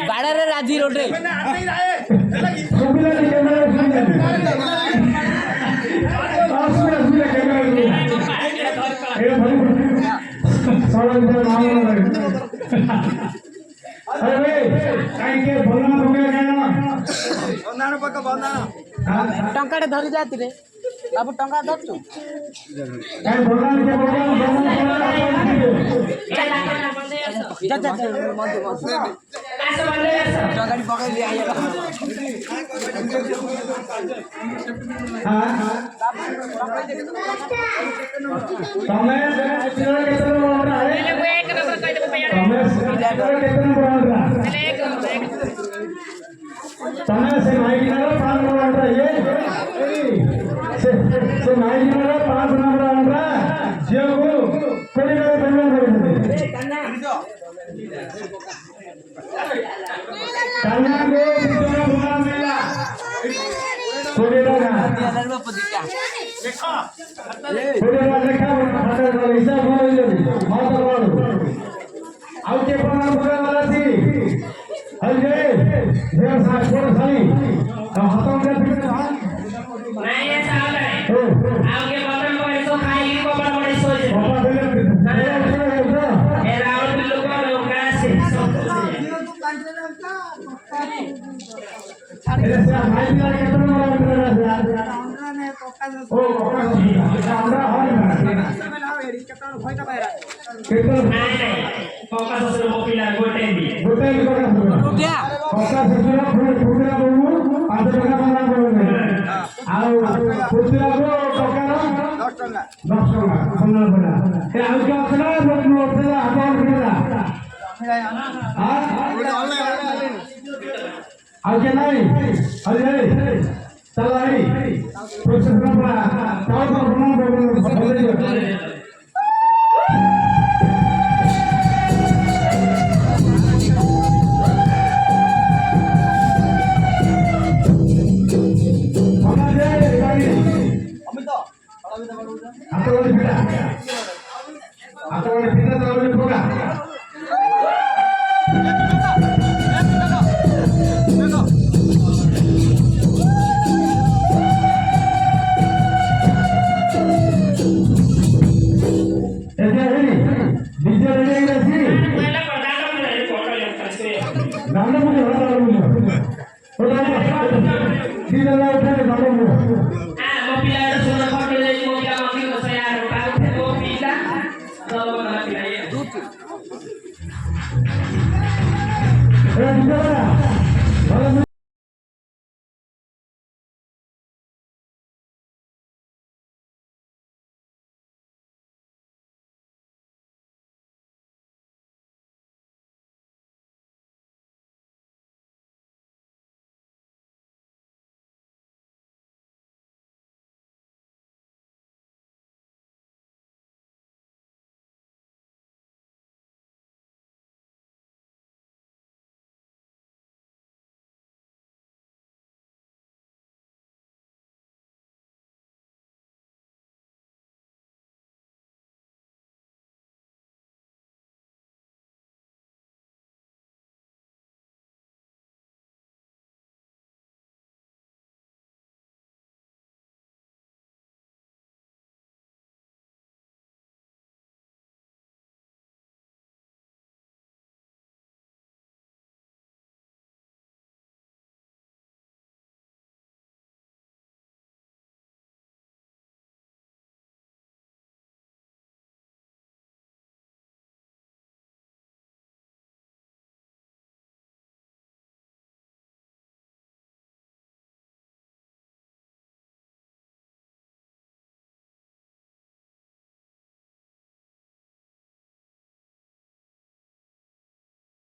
बाड़े राजी रोटे टंका धरी जाती रे बाबू टंका धरचु गाड़ी पकड़ लिया program bukan lagi. Ayo, dia saat pun sekali. Hatam dia pikir kan? नहीं ये साल है आगे बटन को ऐसो खाएगी को बड़ा बड़ी सोच है Bapak bilang ये रावण बिल्लू को लोग कैसे ini saya main lagi ketemu orang berada. Oh, orang kita hari kita नहीं नहीं फोकस उसे मोबिला गोटे भी hotel kita উঠিয়া Oka sesuatu putra baru, ada berapa orang baru? Ayo, putra baru tokaran 10 टका, benar benar. Ya, aku kenal baru putra apa putra? Ah? Aja naik, aja naik, salai, proses berapa? Tahu tak pernah baru? Atau lebih pindah, atau lebih buka. ini, DJ ini sih. पहले प्रधान में photo लेता है Nanda punya, nanda punya. Tidak lalu kan nanda punya. ah mobil ada sudah foto dari mobil mobil saya ada pakai mobil kalau mana pilih Tidak